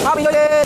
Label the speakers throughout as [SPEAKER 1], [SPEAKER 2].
[SPEAKER 1] Happy New Year!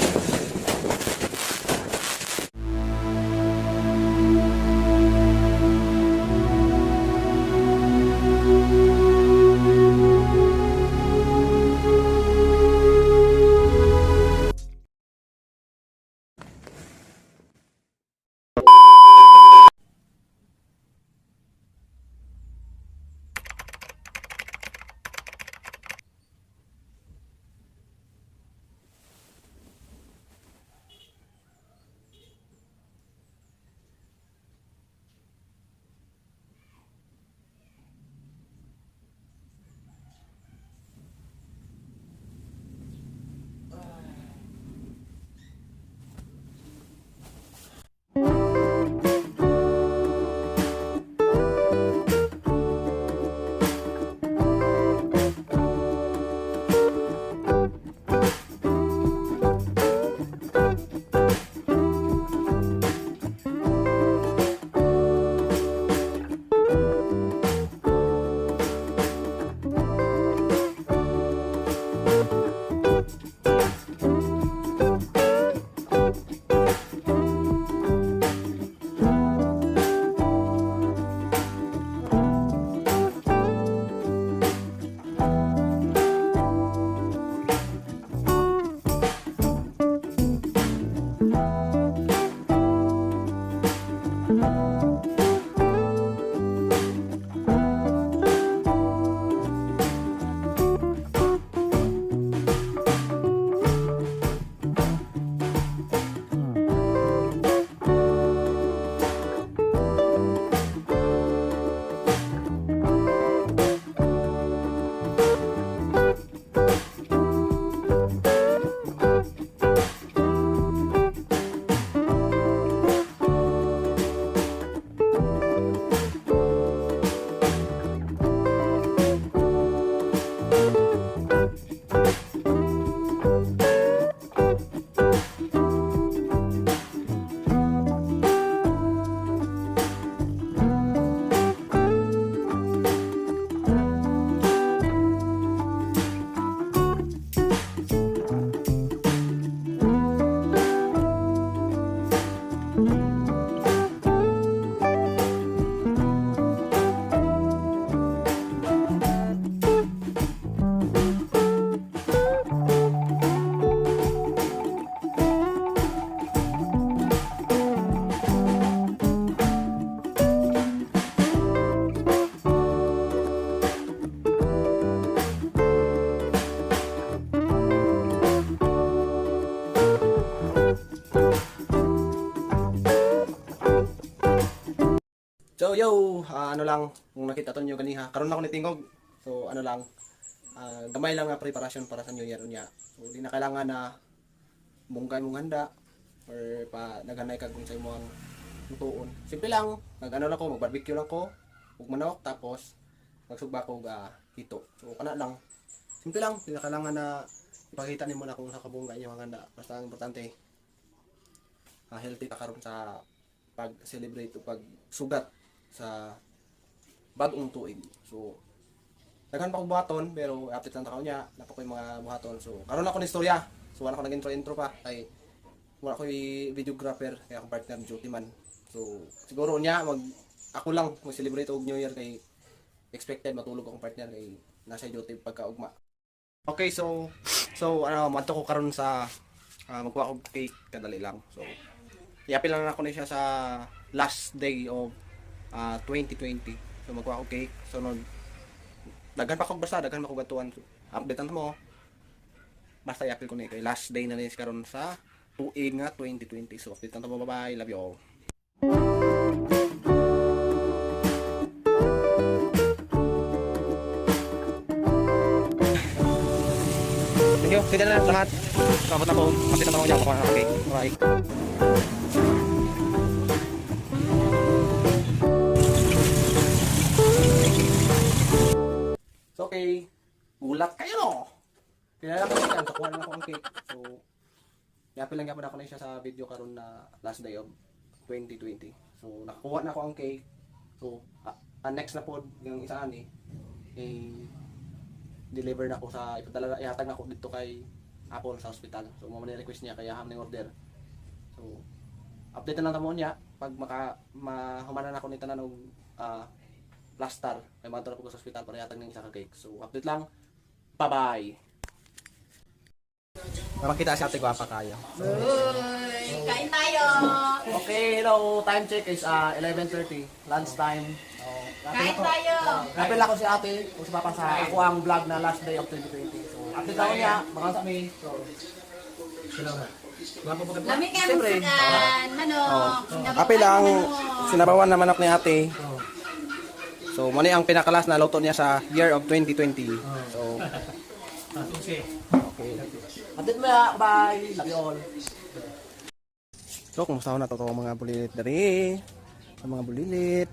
[SPEAKER 1] So yo, ano lang, kung nakita to nyo ganiha, karon ako ni tingog. So ano lang, gamay lang nga preparasyon para sa New Year unya. So di na kailangan na munggay mong handa or pa naghanay kag kung sa imong lutuon. Simple lang, nag-ano lang ko, mag-barbecue lang ko, ug manok tapos magsugba ko hito. So kana lang. Simple lang, di na kailangan na ipakita nimo na kung sa kabungga imong handa. Basta ang importante healthy ka karon sa pag-celebrate o pag-sugat sa bagong tuig. So daghan pa ko buhaton pero update lang ta niya na pa ko yung mga buhaton. So karon ako ni istorya. So wala ko nag-intro pa kay wala ko videographer kaya akong partner duty man. So siguro niya ako lang mag-celebrate og New Year kay expected matulog akong partner kay nasa duty pagkaugma. Okay, so madto ko karon sa magkuha og cake kadali lang. So i-apil lang ako na siya sa last day of 2020. So magkuha ko cake. So daghan pa ko gatuan. So, update mo. Basta i-apil ko na kay last day na rin karon sa tuig nga 2020. So update mo, bye-bye. Love you all. Thank you. Sige na lahat. Kapot na po. Update naman ako dyan. Pakuha na ako cake. Bye. So, okay, gulat kayo no? Pinala ko siya, nakuha na ako ang cake. So, yapil lang yapil ako na siya sa video karon na last day of 2020. So, nakuha na ako ang cake. So, next na po yung isa ani, deliver na ako sa ihatag na ako dito kay hapon sa ospital. So mo man request niya kaya hamning order. So update na lang tamo niya pag mahumanan ako ni tanan og plaster kay madto na ko sa ospital para yatag ning isa ka cake. So update lang. Bye-bye. Makita si ate gwapa kayo.
[SPEAKER 2] Uy, kain tayo.
[SPEAKER 1] Okay, hello. Time check is 11:30. Lunch time.
[SPEAKER 2] Kain tayo.
[SPEAKER 1] Kapil ako si ate o si papa sa ako ang vlog na last day of 2020. So, update ako niya. Mga kami. So,
[SPEAKER 2] Lamig ka
[SPEAKER 1] Siyempre.
[SPEAKER 2] musagan. Manok.
[SPEAKER 1] kapil lang sinabawan na manok ni ate. So, mani ang pinakalas na luto niya sa year of 2020. So, okay. Update mo ya. Bye. Love you all. So, kumusta na to mga bulilit dari? Ang mga bulilit.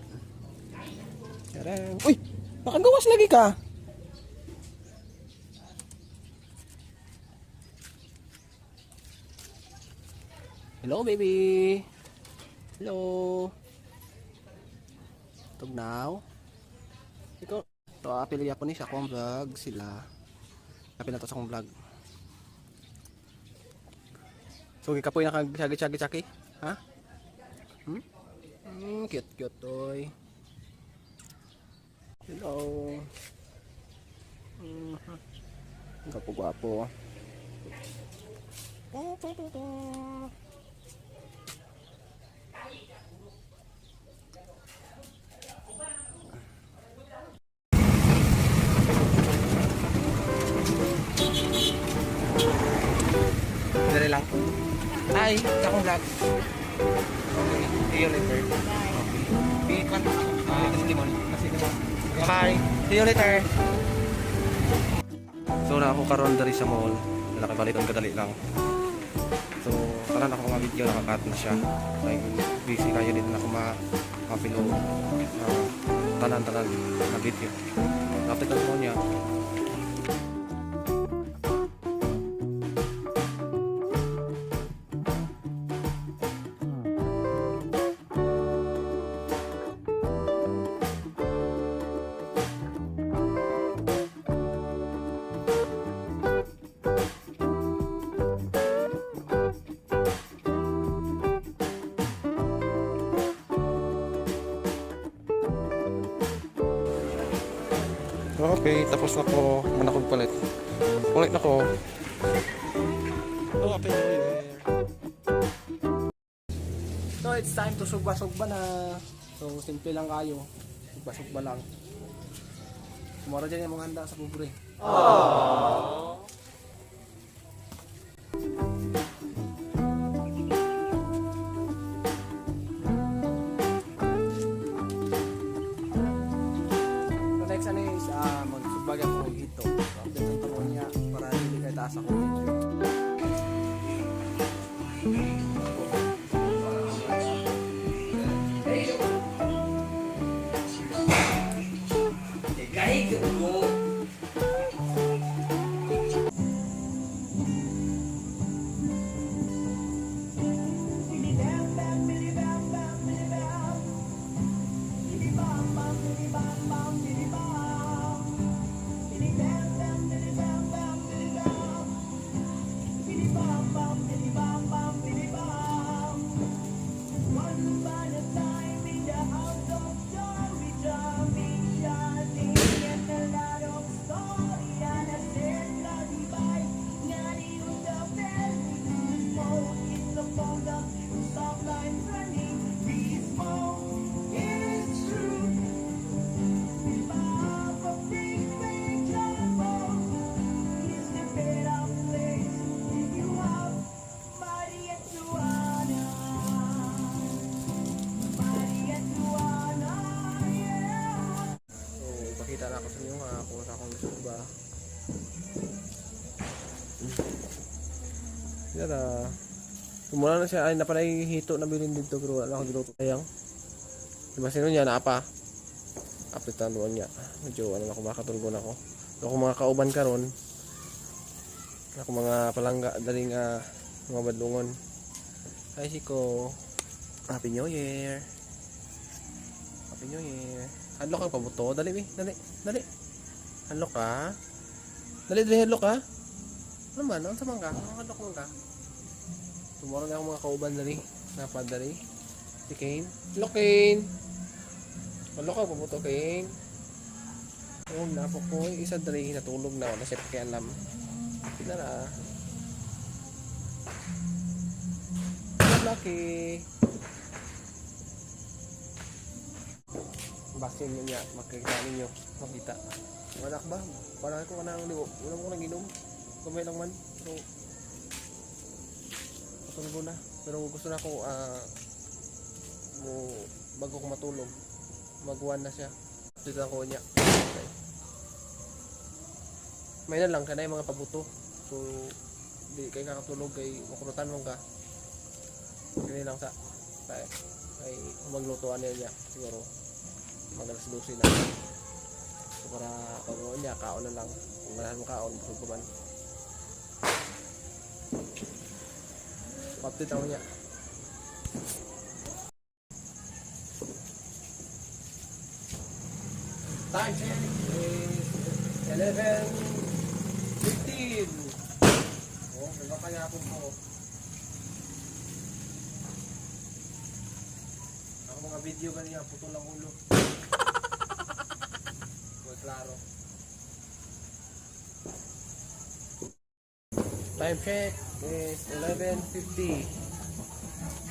[SPEAKER 1] Uy! Nakagawas lagi ka! Hello, baby! Hello! Tugnaw? Ikaw? Ito, apili ako ni sa akong vlog sila. Apili na to sa akong vlog. So, kapoy na kag-chagi-chagi-chagi? Ha? Cute-cute, toy. Hello. Gwapo-gwapo. Dali lang. Hi, akong vlog. Okay, see you later. Okay. Big one. Limon. Bye. See you later. So na ako karon dari sa mall. Nakabaliton kadali lang. So karon ako mga video nakakat na siya. Like busy kayo din ako mapilo tanan-tanan na video. After ko niya. Okay, tapos na po manakog palit. Ulit na ko. Oh, happy new year. So, it's time to sugba-sugba na. So, simple lang kayo. Sugba-sugba lang. Sumara dyan yung mga handa sa pobre. Aww. Magsubag ako ito. Update ang tanong niya para hindi kayo taas ako video. Pakita na ako sa inyo kung sa akong gusto ba. Yan Kumula na siya, ay napalay hito na bilhin dito pero wala akong giluto kayang. Diba sino niya, naapa? Apitan doon niya. Medyo ano ako, makatulgon ako. Ako mga kauban karon. Ako mga palangga, daling mga badlungon. Hi Siko. Happy New Year. Happy New Year. Hadlo kang pabuto. Dali, dali. Hadlo ka. Dali, hadlo ka. Ano man, ano man ka? Nakadok man ka? Tumuro na akong mga kauban dali. Napad dali. Si Kane. Hello, Kane! Hello ka, pabuto, Kane. Oh, napo ko. Isa dali, natulog na. Wala siya pakialam. Kita na. Lucky. Basin mo niya. Makikita ninyo. Makita. Manak ba? Parang ko kanang liwo. Wala mo nang inom. Kamay lang man. Pero patulog ko na. Pero gusto na ako bago ko matulog. Magwan na siya. Dito ako niya. Okay. May na lang kanay mga pabuto. So di kay kakatulog kay makurutan mo ka. Kini lang sa ay maglutuan niya siguro magalas 12 na. So para pag niya kaon na lang. Kung wala mo kaon, busog ko man. Update ako niya. Time check is 11:15. Oh, nagpapayapon ko. Ako mga video kanina, putol ang ulo. Huwag klaro. Time check is 11:50.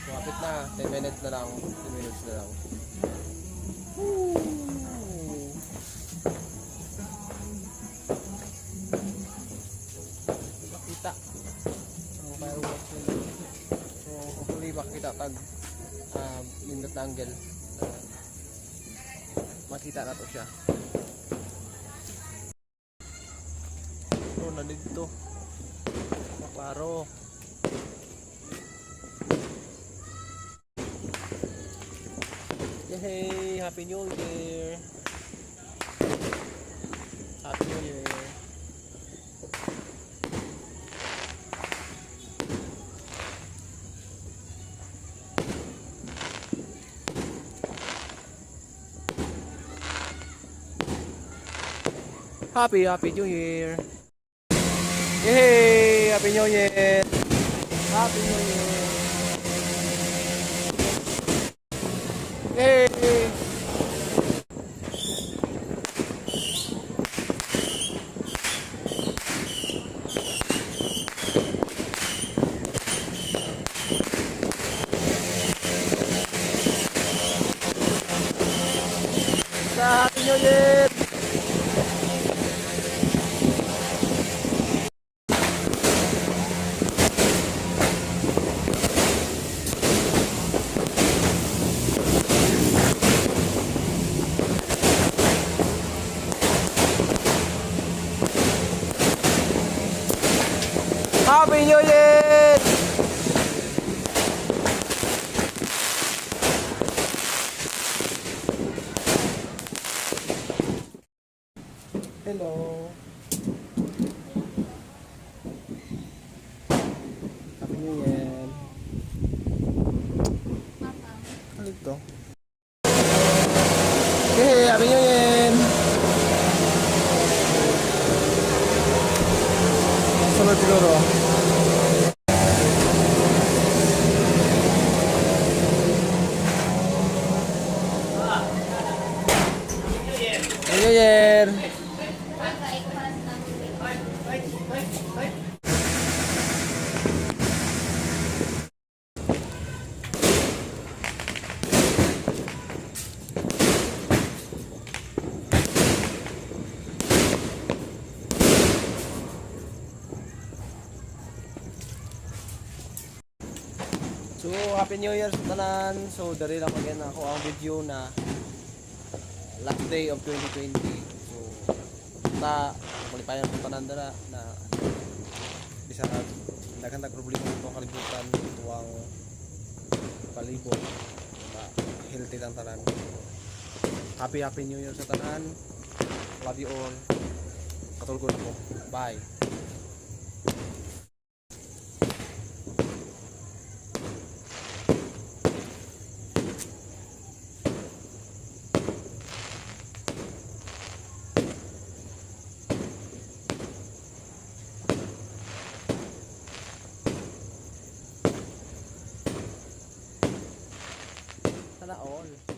[SPEAKER 1] Kapit na, 10 minutes na lang, 10 minutes na lang. Makita ang fireworks nila. So hopefully makita tag nindot na angle. Makita na to siya. So nandito klaro. Yay! Happy New Year! Happy New Year! Happy New Year! Yay! Happy New Year! Happy New Year! Yay! Happy New Year! Happy New Year! Hello. Happy New Year. Ano ito? Okay, Happy New Year. Sunod siguro. Happy New Year. So, Happy New Year sa tanan. So, dari lang again ako ang video na last day of 2020. So, malipayan ko tanan dara na bisa nagkantag problema ito kalibutan tuwang palibot na healthy lang tanan. Happy New Year sa tanan. Love you all. Katulog ako. Bye.
[SPEAKER 3] Sana all.